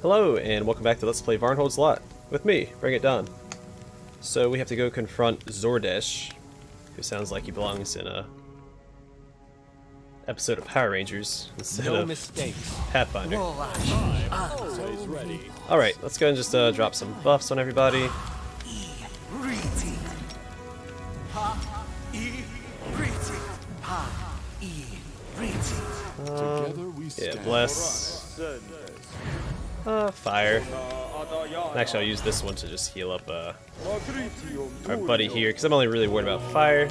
Hello, and welcome back to Let's Play Varnhold's Lot, with me, Bring It Down. So we have to go confront Zordesh, who sounds like he belongs in a episode of Power Rangers instead of Pathfinder. Alright, let's go and just drop some buffs on everybody. Yeah, bless. Fire. Actually, I'll use this one to just heal up our buddy here, because I'm only really worried about fire.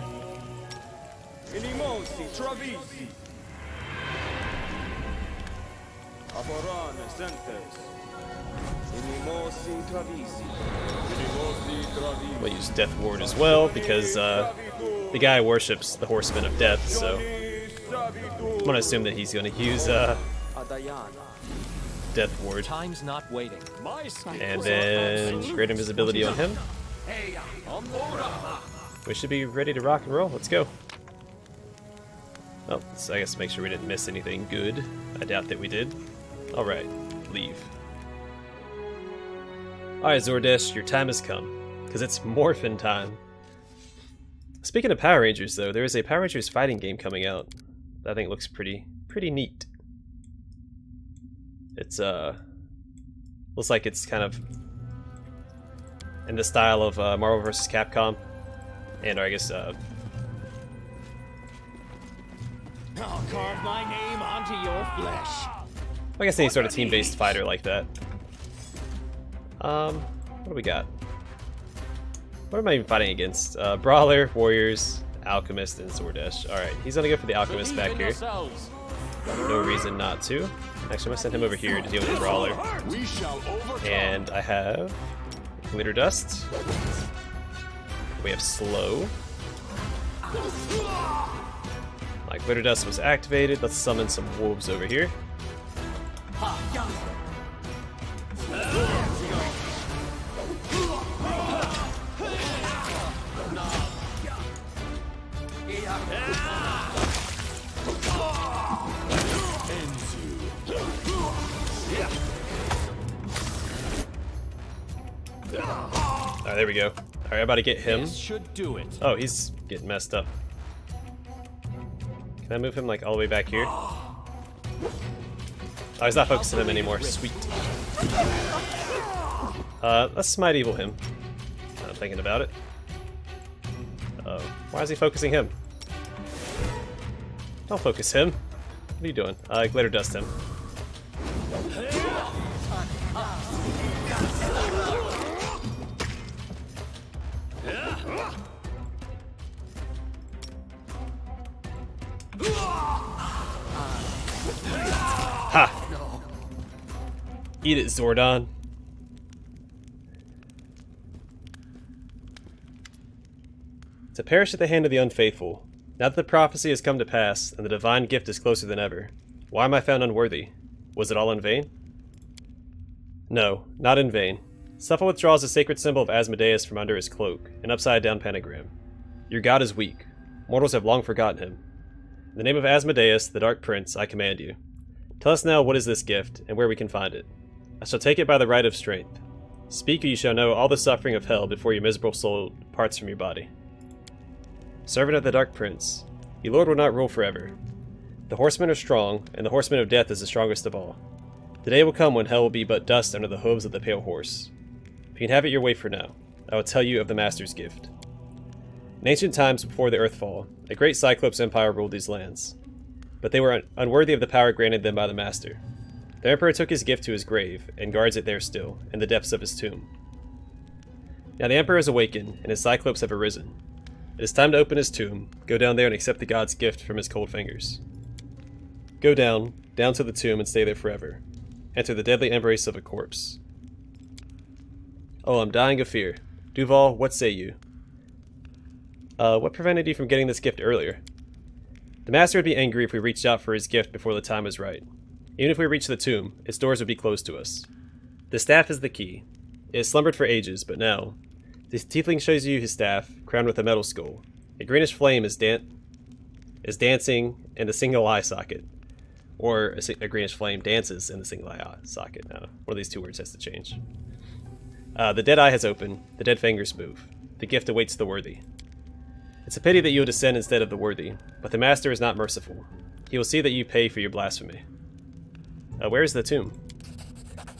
We'll use Death Ward as well, because the guy worships the Horseman of Death, so I'm going to assume that he's going to use Death Ward. Time's not waiting. And then great invisibility on him. We should be ready to rock and roll. Let's go. Oh, so I guess make sure we didn't miss anything good. I doubt that we did. Alright, leave. Alright, Zordesh, your time has come. Because it's morphin' time. Speaking of Power Rangers, though, there is a Power Rangers fighting game coming out that I think looks pretty neat. It's looks like it's kind of in the style of Marvel vs. Capcom, and I guess I'll carve my name onto your flesh. I guess any sort of team-based fighter like that. What do we got? What am I even fighting against? Brawler, Warriors, Alchemist, and Zordesh. Alright, he's gonna go for the Alchemist back here. No reason not to. Actually, I'm gonna send him over here to deal with the Brawler. And I have Glitter Dust. We have Slow. My Glitter Dust was activated. Let's summon some wolves over here. Alright, there we go. Alright, I'm about to get him. Should do it. Oh, he's getting messed up. Can I move him like all the way back here? Oh, he's not focusing him anymore. Sweet. Let's Smite Evil him. I'm thinking about it. Why is he focusing him? Don't focus him. What are you doing? Glitter Dust him. Ha! Eat it, Zordon. To perish at the hand of the unfaithful. Now that the prophecy has come to pass, and the divine gift is closer than ever, why am I found unworthy? Was it all in vain? No, not in vain. Suffolk withdraws the sacred symbol of Asmodeus from under his cloak, an upside-down pentagram. Your god is weak. Mortals have long forgotten him. In the name of Asmodeus, the Dark Prince, I command you. Tell us now what is this gift, and where we can find it. I shall take it by the right of strength. Speak, or you shall know all the suffering of hell before your miserable soul departs from your body. Servant of the Dark Prince, your lord will not rule forever. The horsemen are strong, and the horseman of death is the strongest of all. The day will come when hell will be but dust under the hooves of the pale horse. If you can have it your way for now, I will tell you of the Master's gift. In ancient times before the Earthfall, a great Cyclops empire ruled these lands. But they were unworthy of the power granted them by the Master. The Emperor took his gift to his grave, and guards it there still, in the depths of his tomb. Now the Emperor is awakened, and his Cyclops have arisen. It is time to open his tomb, go down there and accept the god's gift from his cold fingers. Go down to the tomb and stay there forever. Enter the deadly embrace of a corpse. Oh, I'm dying of fear. Duval, what say you? What prevented you from getting this gift earlier? The Master would be angry if we reached out for his gift before the time was right. Even if we reached the tomb, its doors would be closed to us. The staff is the key. It has slumbered for ages, but now... The tiefling shows you his staff, crowned with a metal skull. A greenish flame is dancing in the single eye socket. Or a greenish flame dances in the single eye socket. No, one of these two words has to change. The dead eye has opened. The dead fingers move. The gift awaits the worthy. It's a pity that you will descend instead of the worthy, but the master is not merciful. He will see that you pay for your blasphemy. Where is the tomb?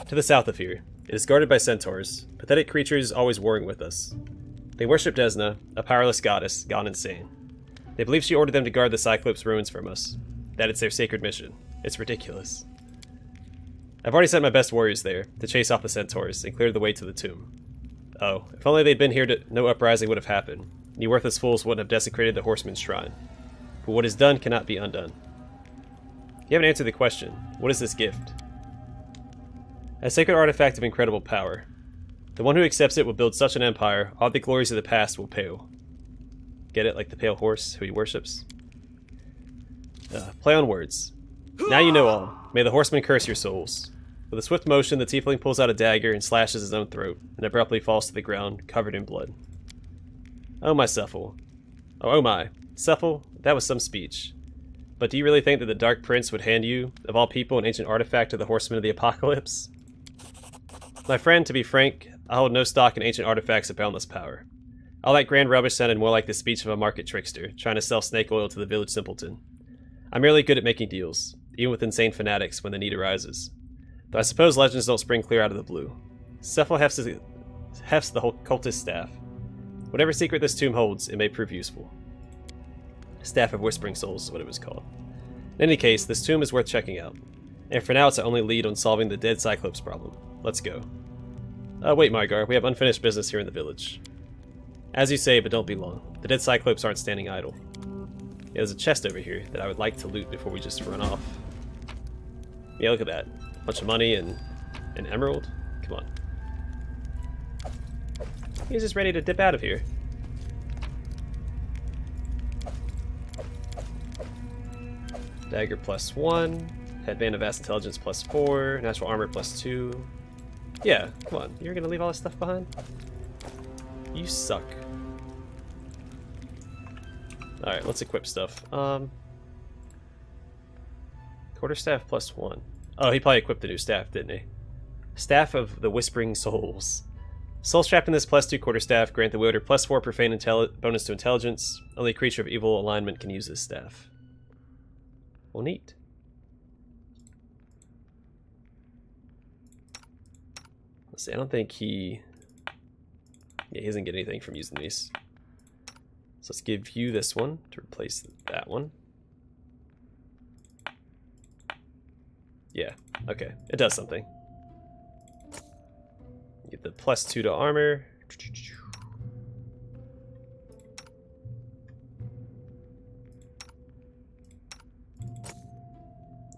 To the south of here. It is guarded by centaurs, pathetic creatures always warring with us. They worship Desna, a powerless goddess, gone insane. They believe she ordered them to guard the Cyclops ruins from us. That it's their sacred mission. It's ridiculous. I've already sent my best warriors there, to chase off the centaurs, and clear the way to the tomb. Oh, if only they'd been here, no uprising would have happened. You worthless fools wouldn't have desecrated the horseman's shrine. But what is done cannot be undone. You haven't answered the question. What is this gift? A sacred artifact of incredible power. The one who accepts it will build such an empire, all the glories of the past will pale. Get it? Like the pale horse who he worships? Play on words. Now you know all. May the horseman curse your souls. With a swift motion, the tiefling pulls out a dagger and slashes his own throat, and abruptly falls to the ground, covered in blood. Oh my, Cephal. Oh my. Cephal, that was some speech. But do you really think that the Dark Prince would hand you, of all people, an ancient artifact to the horsemen of the apocalypse? My friend, to be frank, I hold no stock in ancient artifacts of boundless power. All that grand rubbish sounded more like the speech of a market trickster, trying to sell snake oil to the village simpleton. I'm merely good at making deals, even with insane fanatics when the need arises. Though I suppose legends don't spring clear out of the blue. Cephal hefts the whole cultist staff. Whatever secret this tomb holds, it may prove useful. Staff of Whispering Souls is what it was called. In any case, this tomb is worth checking out. And for now, it's our only lead on solving the dead Cyclops problem. Let's go. Wait, Margar, we have unfinished business here in the village. As you say, but don't be long. The dead Cyclops aren't standing idle. Yeah, there's a chest over here that I would like to loot before we just run off. Yeah, look at that. Bunch of money and an emerald. Come on. He's just ready to dip out of here. Dagger +1. Headband of Vast Intelligence +4. Natural Armor +2. Yeah, come on. You're gonna leave all this stuff behind? You suck. Alright, let's equip stuff. Quarterstaff +1. Oh, he probably equipped the new staff, didn't he? Staff of the Whispering Souls. Souls trapped in this +2 quarterstaff grant the wielder +4 profane bonus to intelligence. Only a creature of evil alignment can use this staff. Well, neat. Let's see, I don't think he... Yeah, he doesn't get anything from using these. So let's give you this one to replace that one. Yeah, okay. It does something. Get the +2 to armor.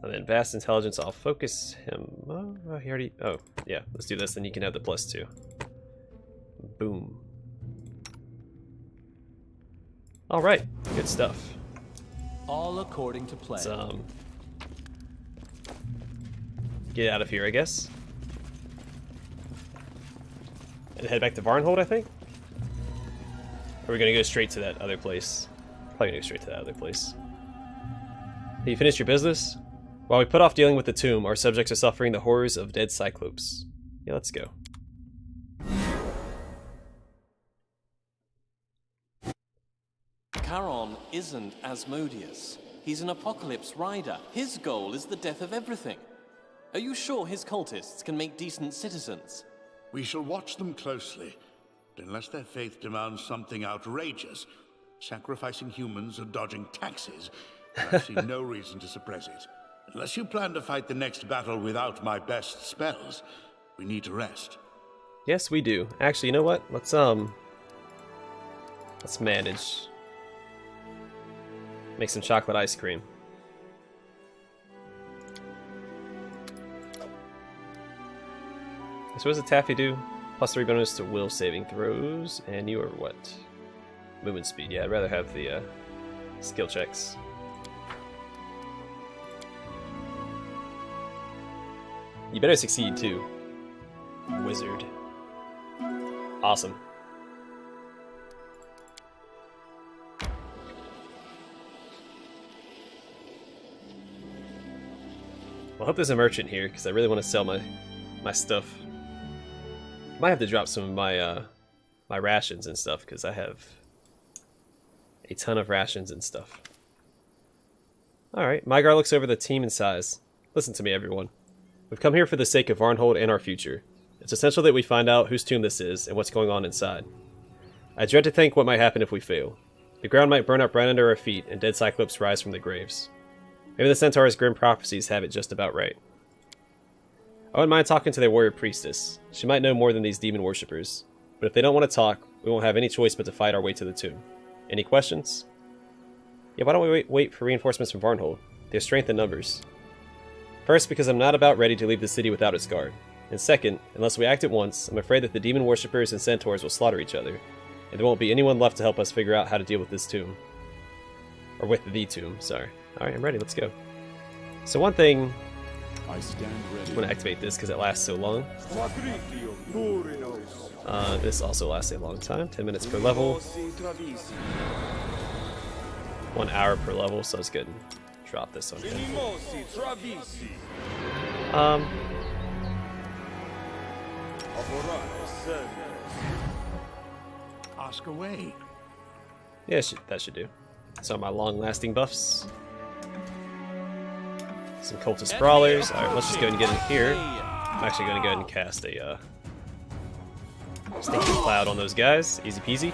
And then Vast Intelligence, I'll focus him. Oh, he already... Oh, yeah. Let's do this, then you can have the +2. Boom. Alright, good stuff. All according to plan. Let's, get out of here, I guess. And head back to Varnhold, I think? Or are we gonna go straight to that other place? Probably gonna go straight to that other place. Have you finished your business? While we put off dealing with the tomb, our subjects are suffering the horrors of dead Cyclops. Yeah, let's go. Charon isn't Asmodeus. He's an apocalypse rider. His goal is the death of everything. Are you sure his cultists can make decent citizens? We shall watch them closely. But unless their faith demands something outrageous, sacrificing humans or dodging taxes, I see no reason to suppress it. Unless you plan to fight the next battle without my best spells, we need to rest. Yes, we do. Actually, you know what? Let's manage. Make some chocolate ice cream. So what does a taffy do? +3 bonus to will saving throws, and you are what? Movement speed. Yeah, I'd rather have the skill checks. You better succeed too, wizard. Awesome. I hope there's a merchant here, because I really want to sell my stuff. Might have to drop some of my my rations and stuff, because I have a ton of rations and stuff. Alright, Mygar looks over the team and sighs. Listen to me, everyone. We've come here for the sake of Varnhold and our future. It's essential that we find out whose tomb this is and what's going on inside. I dread to think what might happen if we fail. The ground might burn up right under our feet, and dead cyclops rise from the graves. Maybe the Centaur's grim prophecies have it just about right. I wouldn't mind talking to their warrior priestess. She might know more than these demon worshippers. But if they don't want to talk, we won't have any choice but to fight our way to the tomb. Any questions? Yeah, why don't we wait for reinforcements from Varnhold? They have strength in numbers. First, because I'm not about ready to leave the city without its guard. And second, unless we act at once, I'm afraid that the demon worshippers and centaurs will slaughter each other, and there won't be anyone left to help us figure out how to deal with this tomb. Or with the tomb, sorry. Alright, I'm ready, let's go. So one thing, I stand ready. I'm going to activate this because it lasts so long. This also lasts a long time, 10 minutes per level. 1 hour per level, so let's go ahead and drop this one. Ask away. Yeah, that should do. So my long-lasting buffs. Some cultist brawlers. Alright, let's just go and get in here. I'm actually going to go ahead and cast a stinking cloud on those guys. Easy peasy.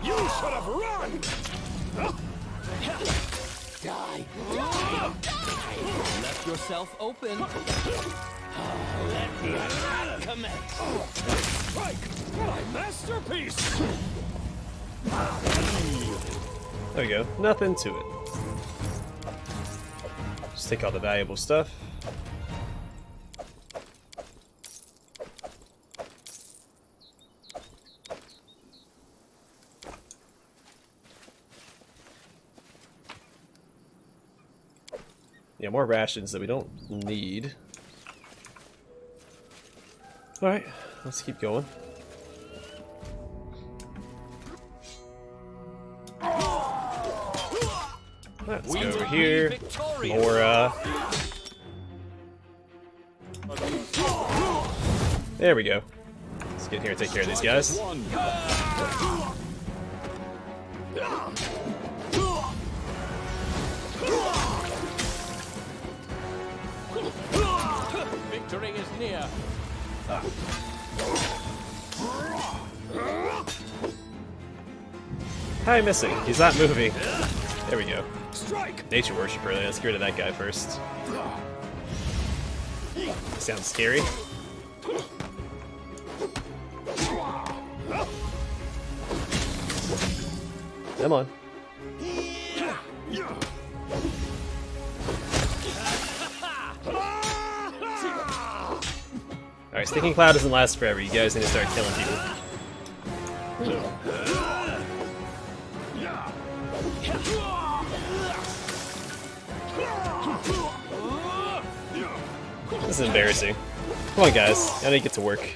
You should have run! Die! Left yourself open. Let the attack commence! Strike! My masterpiece! There we go. Nothing to it. Just take all the valuable stuff. Yeah, more rations that we don't need. Alright, let's keep going. Let's go over here. More, there we go. Let's get in here and take care of these guys. Victory is near. How am I missing? He's not moving. There we go. Strike! Nature worshiper. Let's get rid of that guy first. Sounds scary. Come on. Alright, Stinking Cloud doesn't last forever. You guys need to start killing people. This is embarrassing. Come on, guys. I need to get to work.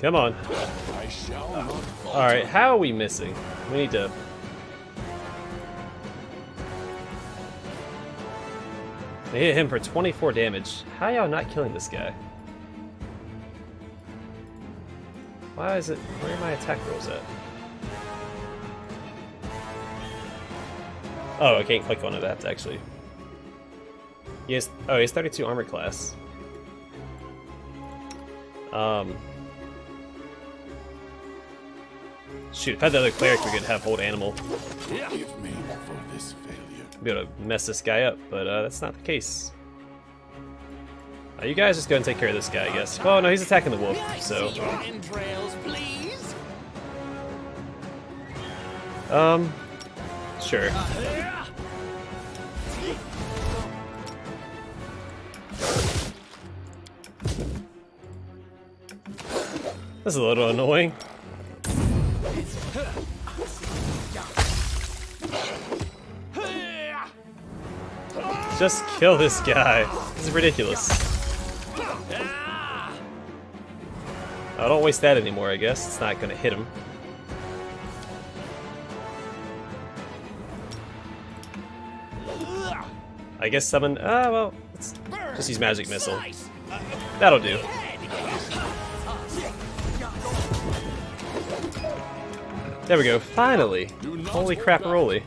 Come on. Alright, how are we missing? We need to... They hit him for 24 damage. How are y'all not killing this guy? Why is it... Where are my attack rolls at? Oh, I can't click on it. I have to actually... Yes. Oh, he's 32 armor class. Shoot, if I had the other cleric, we could have hold animal. Forgive me for this failure. Be able to mess this guy up, but that's not the case. You guys just go and take care of this guy, I guess. Well, no, he's attacking the wolf, so... See your entrails, please? Sure. That's a little annoying. Just kill this guy. This is ridiculous. I don't waste that anymore, I guess. It's not gonna hit him. I guess summon... well, let's just use Magic Missile. That'll do. There we go, finally! Holy crap-a-roly.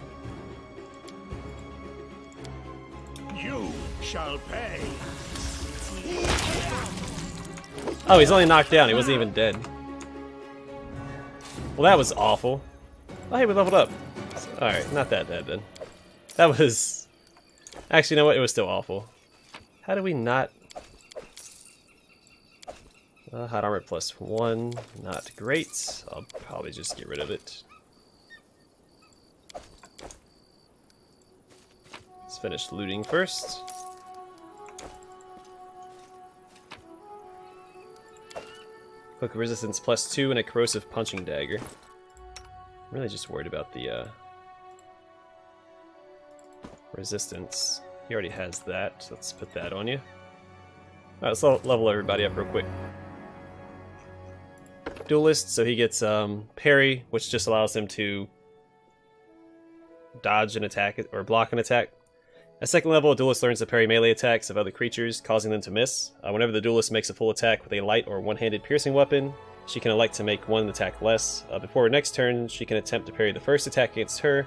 You shall pay. Oh, he's only knocked down, he wasn't even dead. Well, that was awful. Oh, hey, we leveled up. Alright, not that bad then. That was... Actually, you know what? It was still awful. How do we not... hot armor +1, not great. I'll probably just get rid of it. Let's finish looting first. Quick resistance +2 and a corrosive punching dagger. I'm really just worried about the resistance. He already has that, so let's put that on you. Alright, let's level everybody up real quick. Duelist, so he gets parry, which just allows him to dodge an attack or block an attack. At second level, a duelist learns to parry melee attacks of other creatures, causing them to miss. Whenever the duelist makes a full attack with a light or one-handed piercing weapon, she can elect to make one attack less. Before her next turn, she can attempt to parry the first attack against her,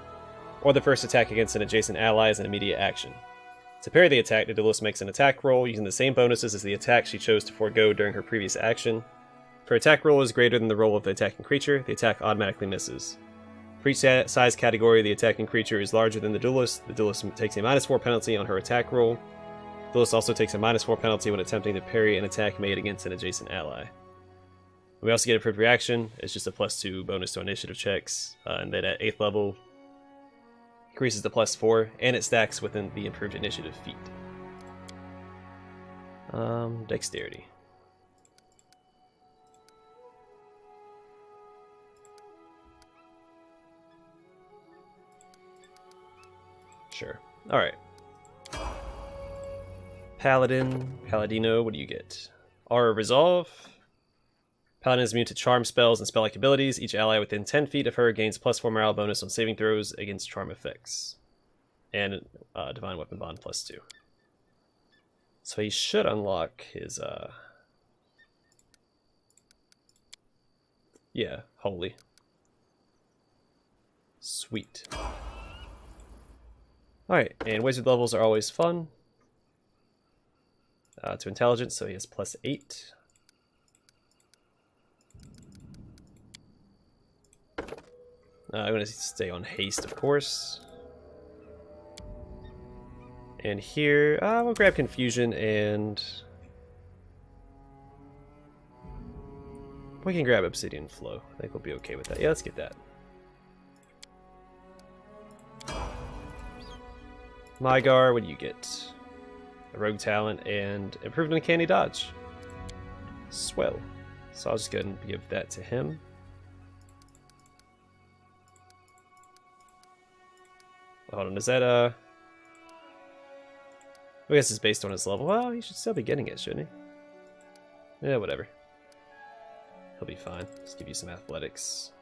or the first attack against an adjacent ally as an immediate action. To parry the attack, the duelist makes an attack roll using the same bonuses as the attack she chose to forego during her previous action. If her attack roll is greater than the roll of the attacking creature, the attack automatically misses. For each size category, the attacking creature is larger than the duelist. The duelist takes a -4 penalty on her attack roll. The duelist also takes a -4 penalty when attempting to parry an attack made against an adjacent ally. We also get improved reaction. It's just a +2 bonus to initiative checks, and then at 8th level, increases to +4, and it stacks within the improved initiative feat. Dexterity. Sure. Alright. Paladin. Paladino, what do you get? Aura Resolve. Paladin is immune to charm spells and spell-like abilities. Each ally within 10 feet of her gains +4 morale bonus on saving throws against charm effects. And Divine Weapon Bond +2. So he should unlock his, yeah, Holy. Sweet. Alright, and wizard levels are always fun. To intelligence, so he has +8. I'm going to stay on haste, of course. And here, we'll grab confusion and... we can grab obsidian flow. I think we'll be okay with that. Yeah, let's get that. Mygar, what do you get? A rogue talent and improved uncanny dodge. Swell. So I'll just go ahead and give that to him. Hold on, is that I guess it's based on his level. Well, he should still be getting it, shouldn't he? Yeah, whatever. He'll be fine. Just give you some athletics.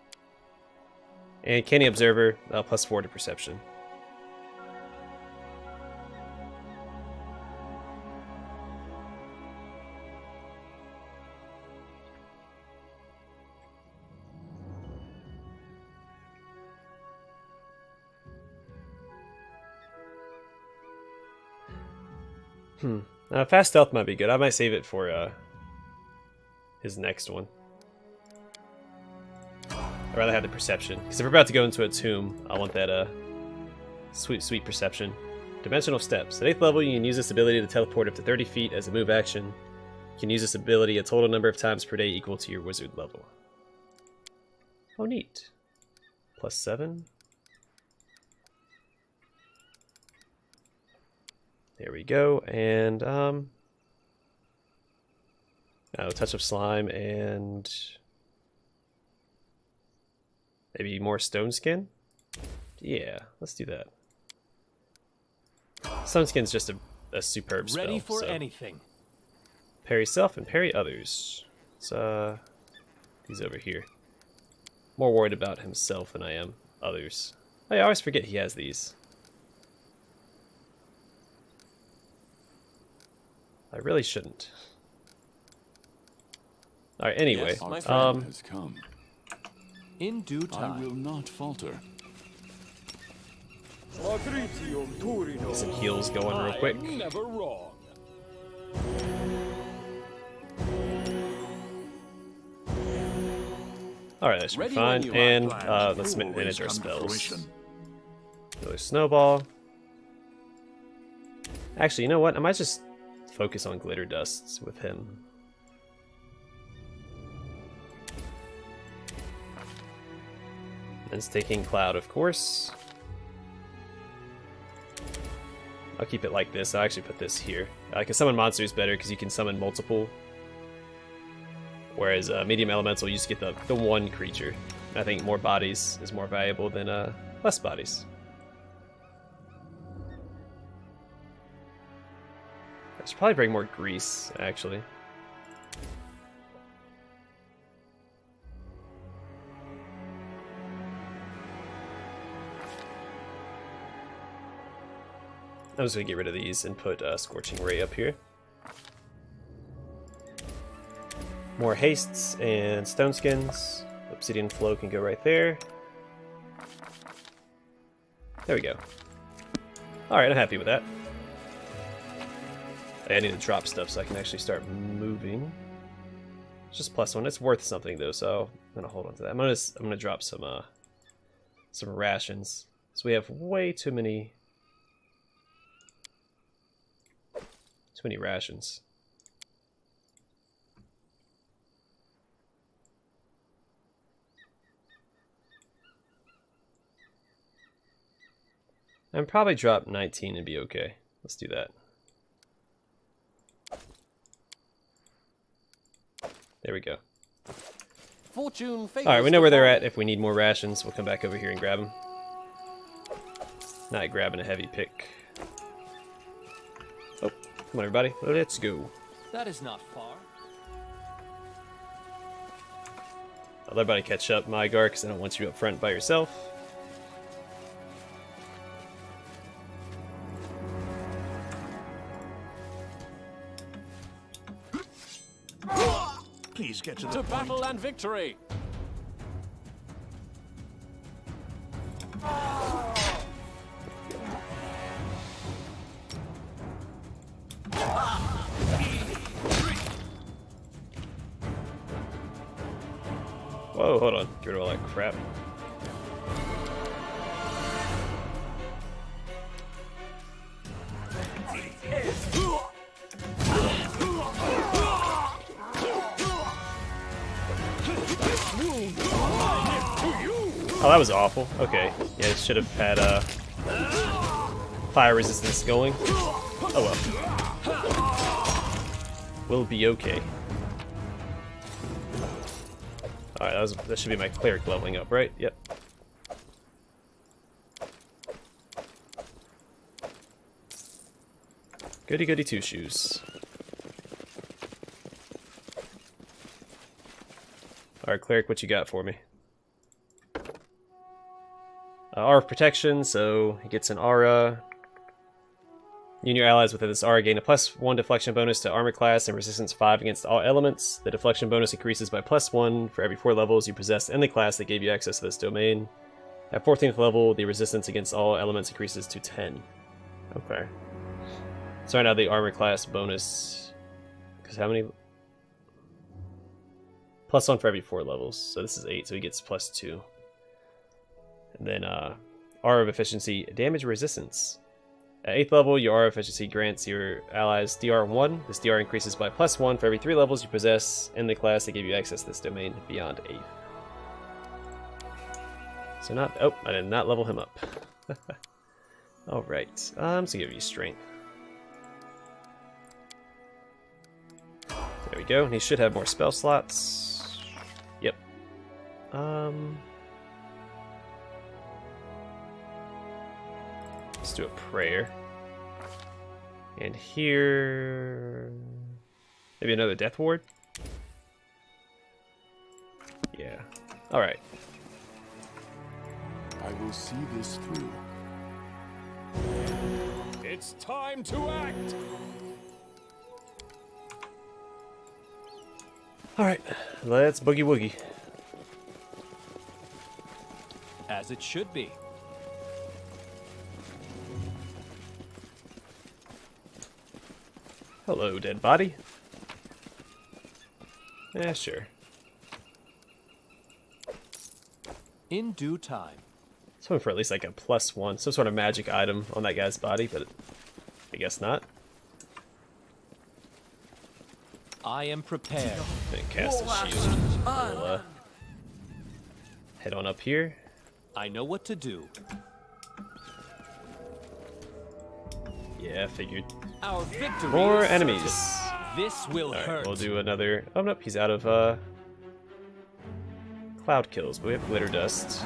And Canny Observer, +4 to perception. Fast stealth might be good. I might save it for his next one. I'd rather have the perception, because if we're about to go into a tomb, I want that sweet perception. Dimensional steps. At 8th level, you can use this ability to teleport up to 30 feet as a move action. You can use this ability a total number of times per day equal to your wizard level. Oh, neat. +7. There we go, and Touch of Slime and Maybe more stone skin? Yeah, let's do that. Stone skin's just a superb spell. Ready for so. anything. Parry self and parry others. So, he's over here. More worried about himself than I am others. I always forget he has these. I really shouldn't. Alright, anyway. Yes, my Our friend. time has come. In due I time. will not falter. Get some heals going real quick. Never wrong. Alright, that should be Ready fine. when you are. And Plans let's do always manage our come to spells. fruition. Another snowball. Actually, you know what? I might just focus on glitter dusts with him. And taking cloud, of course. I'll keep it like this. I'll actually put this here. I can summon monsters better because you can summon multiple. Whereas medium elemental, you just get the one creature. I think more bodies is more valuable than less bodies. I should probably bring more grease, actually. I'm just going to get rid of these and put Scorching Ray up here. More hastes and stone skins. Obsidian Flow can go right there. There we go. Alright, I'm happy with that. I need to drop stuff so I can actually start moving. It's just +1. It's worth something though, so I'm gonna hold on to that. I'm gonna drop some rations. So we have way too many rations. And probably drop 19 and be okay. Let's do that. There we go. Fortune favors Alright, we know the where they're bold. at. If we need more rations, we'll come back over here and grab them. Not grabbing a heavy pick. Oh, come on everybody. Let's go. That is not far. I'll let everybody catch up, Mygar, because I don't want you up front by yourself. Please get to the To point. battle and victory! Whoa, hold on. Get rid of all that crap. Oh, that was awful. Okay. Yeah, it should have had fire resistance going. Oh well. We'll be okay. Alright, that should be my cleric leveling up, right? Yep. Goody goody two shoes. Alright, cleric, what you got for me? Aura of Protection, so he gets an aura. You and your allies within this aura gain a +1 deflection bonus to armor class and resistance 5 against all elements. The deflection bonus increases by +1 for every 4 levels you possess in the class that gave you access to this domain. At 14th level, the resistance against all elements increases to 10. Okay. So right now the armor class bonus... Because how many... +1 for every 4 levels. So this is 8, so he gets +2. And then aura of Efficiency, damage resistance. At 8th level, your aura efficiency grants your allies DR1. This DR increases by +1 for every 3 levels you possess in the class that gave you access to this domain beyond 8th. So not... Oh, I did not level him up. Alright, so give you strength. There we go, and he should have more spell slots. Yep. Let's do a prayer. And here... maybe another death ward? Yeah. Alright. I will see this through. It's time to act! Alright, let's boogie woogie. As it should be. Hello, dead body. Yeah, sure. In due time. Something for at least like a +1, some sort of magic item on that guy's body, but I guess not. I am prepared. Then cast a shield. We'll, head on up here. I know what to do. Yeah, figured. Our victory More is enemies. certain. This will Alright, hurt. we'll do another... oh, nope, he's out of, cloud kills, but we have glitter dust.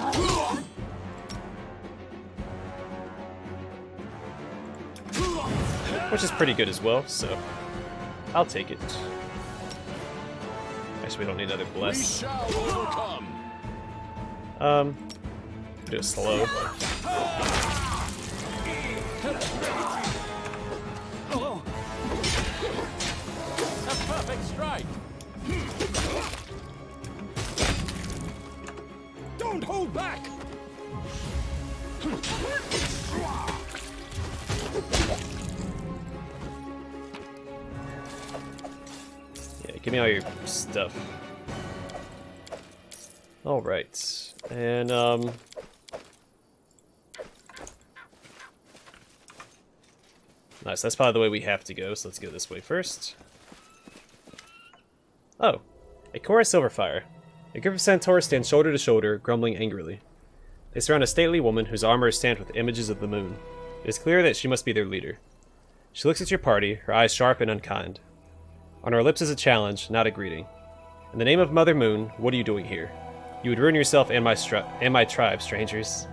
Which is pretty good as well, so I'll take it. Actually, we don't need another We bless. shall overcome. Do it slow. Oh. A perfect strike. Don't hold back. Yeah, give me all your stuff. Alright. And, nice, that's probably the way we have to go, so let's go this way first. Oh, a chorus Silverfire. A group of centaurs stand shoulder to shoulder, grumbling angrily. They surround a stately woman whose armor is stamped with images of the moon. It is clear that she must be their leader. She looks at your party, her eyes sharp and unkind. On her lips is a challenge, not a greeting. In the name of Mother Moon, what are you doing here? You would ruin yourself and my tribe, strangers.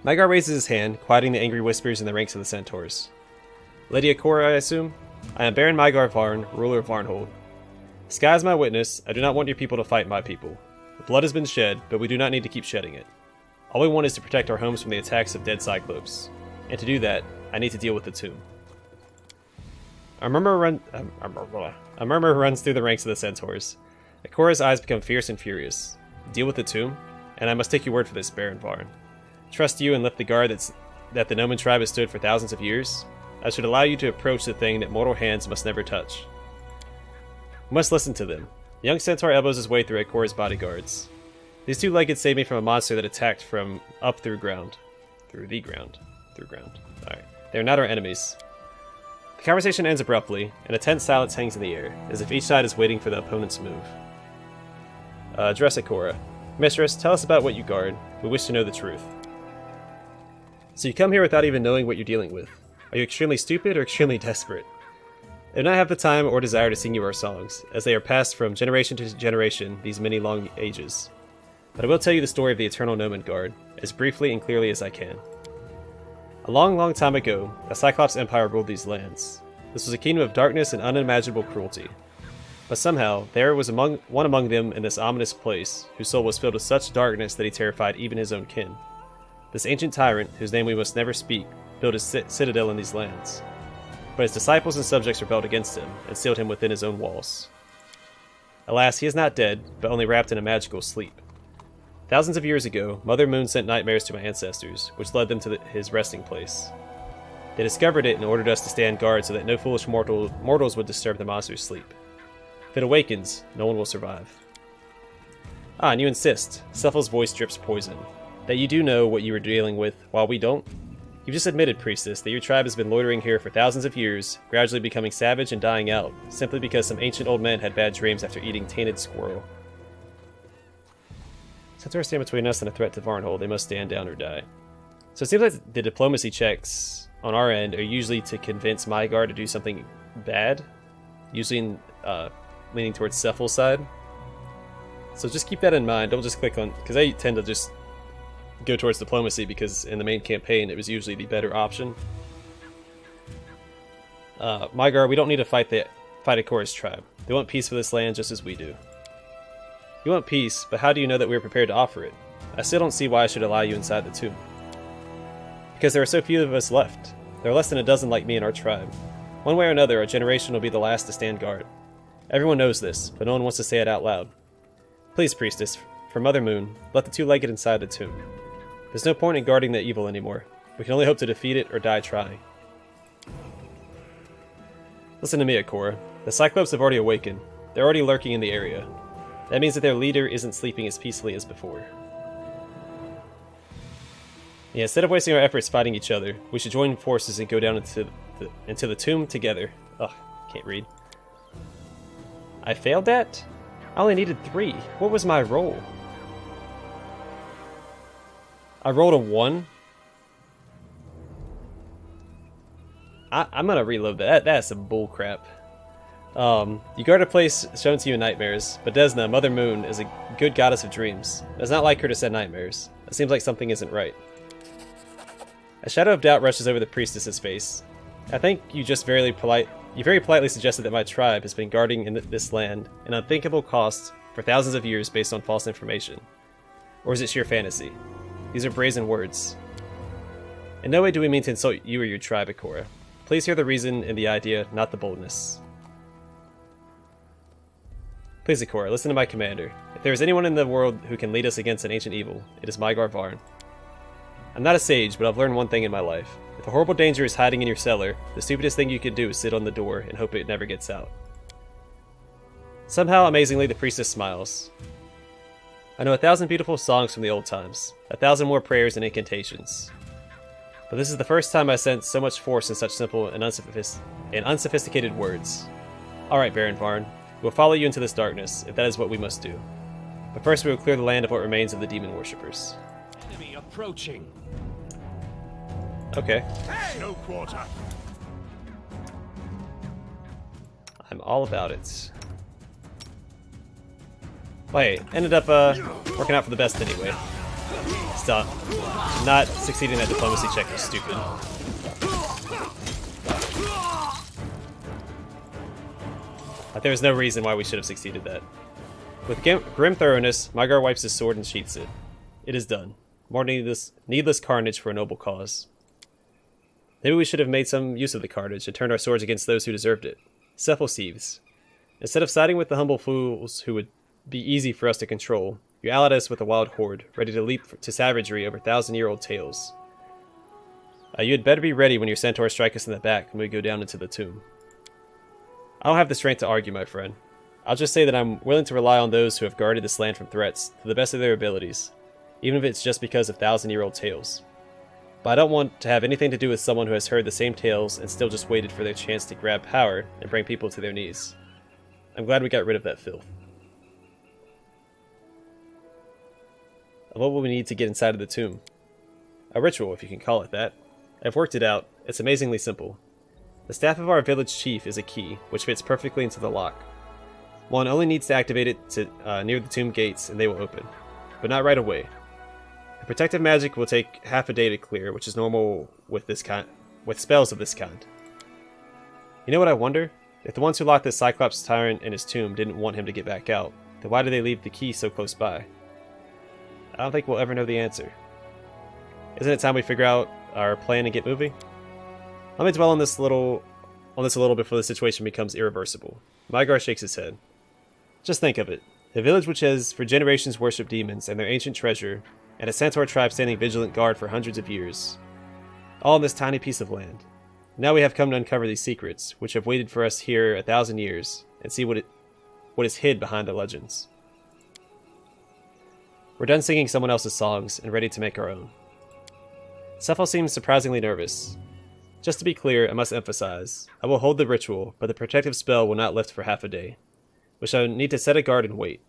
Mygar raises his hand, quieting the angry whispers in the ranks of the centaurs. Lady Akora, I assume? I am Baron Mygar Varn, ruler of Varnhold. Sky is my witness. I do not want your people to fight my people. The blood has been shed, but we do not need to keep shedding it. All we want is to protect our homes from the attacks of dead Cyclopes. And to do that, I need to deal with the tomb. A murmur runs through the ranks of the centaurs. Akora's eyes become fierce and furious. Deal with the tomb? And I must take your word for this, Baron Varn. Trust you and lift the guard that the Noman tribe has stood for thousands of years? I should allow you to approach the thing that mortal hands must never touch. We must listen to them. The young centaur elbows his way through Akora's bodyguards. These two-legged saved me from a monster that attacked from up through ground. Through ground. Alright. They are not our enemies. The conversation ends abruptly, and a tense silence hangs in the air, as if each side is waiting for the opponent's move. Address Akora. Mistress, tell us about what you guard. We wish to know the truth. So you come here without even knowing what you're dealing with. Are you extremely stupid or extremely desperate? I do not have the time or desire to sing you our songs, as they are passed from generation to generation these many long ages. But I will tell you the story of the Eternal Noman Guard, as briefly and clearly as I can. A long, long time ago, a Cyclops Empire ruled these lands. This was a kingdom of darkness and unimaginable cruelty. But somehow, there was one among them in this ominous place, whose soul was filled with such darkness that he terrified even his own kin. This ancient tyrant, whose name we must never speak, built his citadel in these lands. But his disciples and subjects rebelled against him, and sealed him within his own walls. Alas, he is not dead, but only wrapped in a magical sleep. Thousands of years ago, Mother Moon sent nightmares to my ancestors, which led them to his resting place. They discovered it and ordered us to stand guard so that no foolish mortals would disturb the monster's sleep. If it awakens, no one will survive. Ah, and you insist, Cephal's voice drips poison, that you do know what you are dealing with, while we don't? You've just admitted, priestess, that your tribe has been loitering here for thousands of years, gradually becoming savage and dying out, simply because some ancient old men had bad dreams after eating tainted squirrel. Centaurs stand between us and a threat to Varnhold. They must stand down or die. So it seems like the diplomacy checks on our end are usually to convince Mygar to do something bad, usually leaning towards Cephal's side. So just keep that in mind. Don't just click on, because I tend to just go towards diplomacy because in the main campaign it was usually the better option. Mygar, we don't need to fight Ikora's tribe. They want peace for this land just as we do. You want peace, but how do you know that we are prepared to offer it? I still don't see why I should allow you inside the tomb. Because there are so few of us left. There are less than a dozen like me in our tribe. One way or another, our generation will be the last to stand guard. Everyone knows this, but no one wants to say it out loud. Please, priestess, for Mother Moon, let the two-legged inside the tomb. There's no point in guarding the evil anymore. We can only hope to defeat it or die trying. Listen to me, Ikora. The Cyclops have already awakened. They're already lurking in the area. That means that their leader isn't sleeping as peacefully as before. Yeah, instead of wasting our efforts fighting each other, we should join forces and go down into the tomb together. Ugh, can't read. I failed that? I only needed 3. What was my roll? I rolled a 1. I'm gonna reload that. That's some bullcrap. You guard a place shown to you in nightmares, but Desna, Mother Moon, is a good goddess of dreams. It's not like her to send nightmares. It seems like something isn't right. A shadow of doubt rushes over the priestess's face. I think you very politely suggested that my tribe has been guarding in this land an unthinkable cost for thousands of years based on false information. Or is it sheer fantasy? These are brazen words. In no way do we mean to insult you or your tribe, Ikora. Please hear the reason and the idea, not the boldness. Please, Ikora, listen to my commander. If there is anyone in the world who can lead us against an ancient evil, it is Mygar Varn. I'm not a sage, but I've learned one thing in my life. If a horrible danger is hiding in your cellar, the stupidest thing you can do is sit on the door and hope it never gets out. Somehow, amazingly, the priestess smiles. I know 1,000 beautiful songs from the old times, 1,000 more prayers and incantations. But this is the first time I sense so much force in such simple and unsophisticated words. Alright, Baron Varn, we'll follow you into this darkness, if that is what we must do. But first we will clear the land of what remains of the demon worshippers. Enemy approaching. Okay. Hey! No quarter. I'm all about it. Wait, ended up working out for the best anyway. Stop. Not succeeding that diplomacy check was stupid. Like, there was no reason why we should have succeeded that. With grim thoroughness, Mygar wipes his sword and sheaths it. It is done. More needless carnage for a noble cause. Maybe we should have made some use of the carnage and turned our swords against those who deserved it. Cephal-Thieves. Instead of siding with the humble fools who would be easy for us to control, you allied us with a wild horde, ready to leap to savagery over 1,000-year-old tales. You had better be ready when your centaurs strike us in the back when we go down into the tomb. I don't have the strength to argue, my friend. I'll just say that I'm willing to rely on those who have guarded this land from threats to the best of their abilities, even if it's just because of 1,000-year-old tales. But I don't want to have anything to do with someone who has heard the same tales and still just waited for their chance to grab power and bring people to their knees. I'm glad we got rid of that filth. What will we need to get inside of the tomb? A ritual, if you can call it that. I've worked it out. It's amazingly simple. The staff of our village chief is a key, which fits perfectly into the lock. One only needs to activate it near the tomb gates and they will open. But not right away. The protective magic will take half a day to clear, which is normal with spells of this kind. You know what I wonder? If the ones who locked the Cyclops tyrant in his tomb didn't want him to get back out, then why did they leave the key so close by? I don't think we'll ever know the answer. Isn't it time we figure out our plan and get moving? Let me dwell on this a little before the situation becomes irreversible. Mygar shakes his head. Just think of it. A village which has for generations worshipped demons and their ancient treasure, and a centaur tribe standing vigilant guard for hundreds of years. All in this tiny piece of land. Now we have come to uncover these secrets, which have waited for us here 1,000 years, and see what is hid behind the legends. We're done singing someone else's songs and ready to make our own. Cephal seems surprisingly nervous. Just to be clear, I must emphasize, I will hold the ritual, but the protective spell will not lift for half a day. We shall need to set a guard and wait,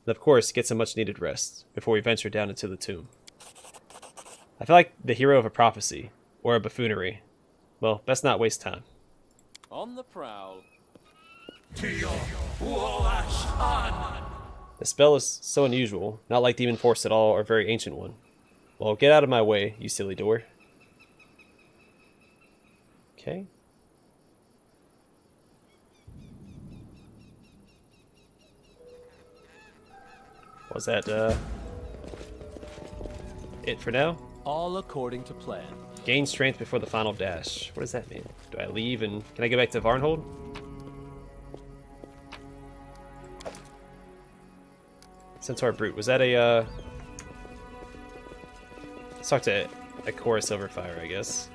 and of course get some much needed rest, before we venture down into the tomb. I feel like the hero of a prophecy, or a buffoonery. Well, best not waste time. On the prowl. The spell is so unusual, not like Demon Force at all or a very ancient one. Well, get out of my way, you silly door. Okay. Was that, it for now? All according to plan. Gain strength before the final dash. What does that mean? Do I leave and... Can I go back to Varnhold? Centaur Brute. Was that a, Let's talk to a Chorus Silverfire, I guess.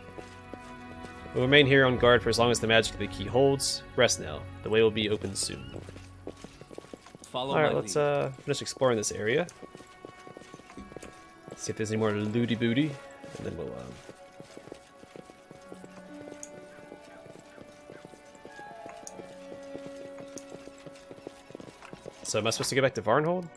We'll remain here on guard for as long as the magic of the key holds. Rest now. The way will be open soon. Follow Alright, my let's lead. finish exploring this area. See if there's any more looty booty, and then we'll So am I supposed to go back to Varnhold?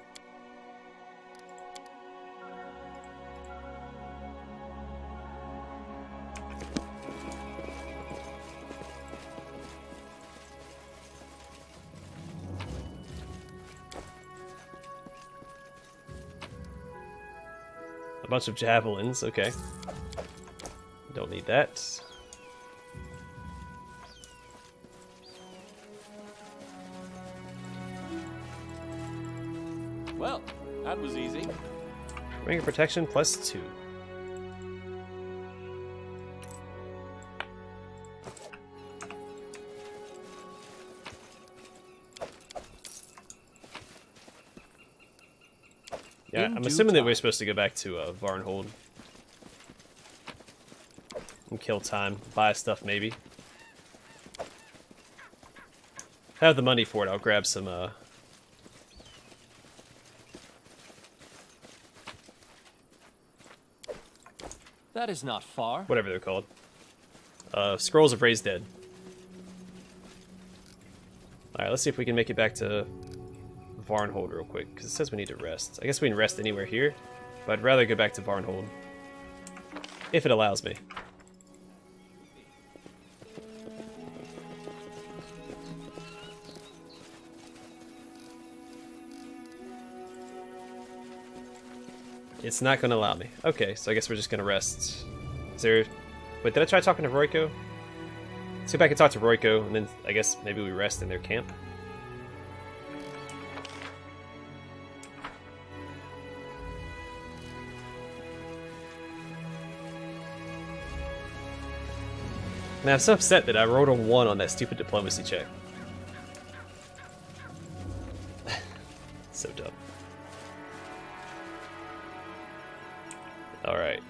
A bunch of javelins, okay. Don't need that. Well, that was easy. Ring of Protection +2. Yeah, In I'm due assuming that time. we're supposed to go back to Varnhold. And kill time. Buy stuff, maybe. If I have the money for it, I'll grab some, That is not far. whatever they're called. Scrolls of Raised Dead. Alright, let's see if we can make it back to Varnhold real quick, because it says we need to rest. I guess we can rest anywhere here, but I'd rather go back to Varnhold. If it allows me. It's not going to allow me. Okay, so I guess we're just going to rest. Is there... Wait, did I try talking to Royko? Let's go back and talk to Royko, and then I guess maybe we rest in their camp. Man, I'm so upset that I rolled a 1 on that stupid diplomacy check. So dumb. Alright.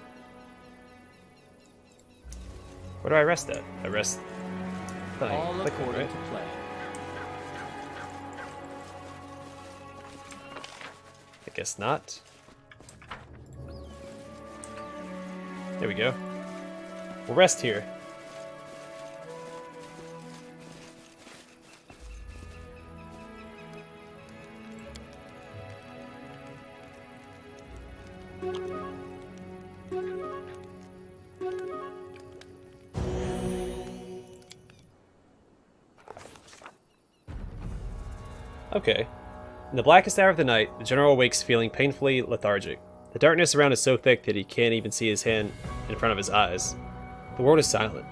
Where do I rest at? I rest... All Click on, according right? to plan. I guess not. There we go. We'll rest here. Okay. In the blackest hour of the night, the general awakes feeling painfully lethargic. The darkness around is so thick that he can't even see his hand in front of his eyes. The world is silent.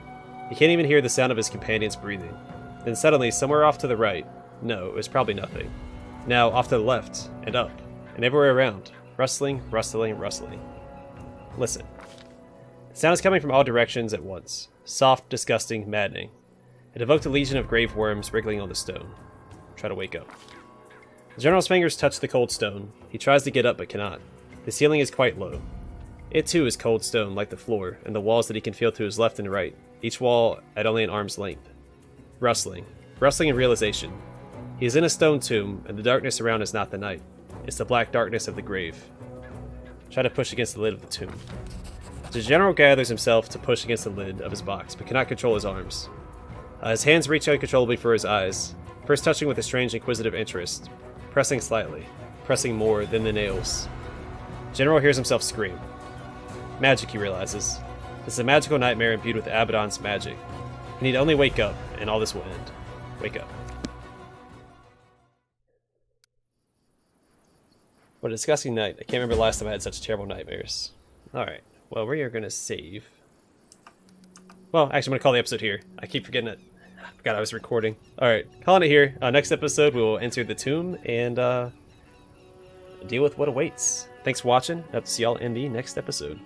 He can't even hear the sound of his companions breathing. Then suddenly, somewhere off to the right, no, it was probably nothing. Now, off to the left, and up, and everywhere around, rustling, rustling, rustling. Listen. The sound is coming from all directions at once. Soft, disgusting, maddening. It evoked a legion of grave worms wriggling on the stone. Try to wake up. The general's fingers touch the cold stone. He tries to get up but cannot. The ceiling is quite low. It too is cold stone like the floor, and the walls that he can feel to his left and right, each wall at only an arm's length. Rustling. Rustling in realization. He is in a stone tomb, and the darkness around is not the night. It's the black darkness of the grave. Try to push against the lid of the tomb. The general gathers himself to push against the lid of his box, but cannot control his arms. His hands reach uncontrollably for his eyes, first touching with a strange inquisitive interest, pressing slightly, pressing more than the nails. General hears himself scream. Magic, he realizes. This is a magical nightmare imbued with Abaddon's magic. He need only wake up, and all this will end. Wake up. What a disgusting night. I can't remember the last time I had such terrible nightmares. Alright, well, we are going to save. Well, actually, I'm going to call the episode here. I keep forgetting it. I forgot I was recording. Alright, calling it here. Next episode, we will enter the tomb and deal with what awaits. Thanks for watching. I'll see y'all in the next episode.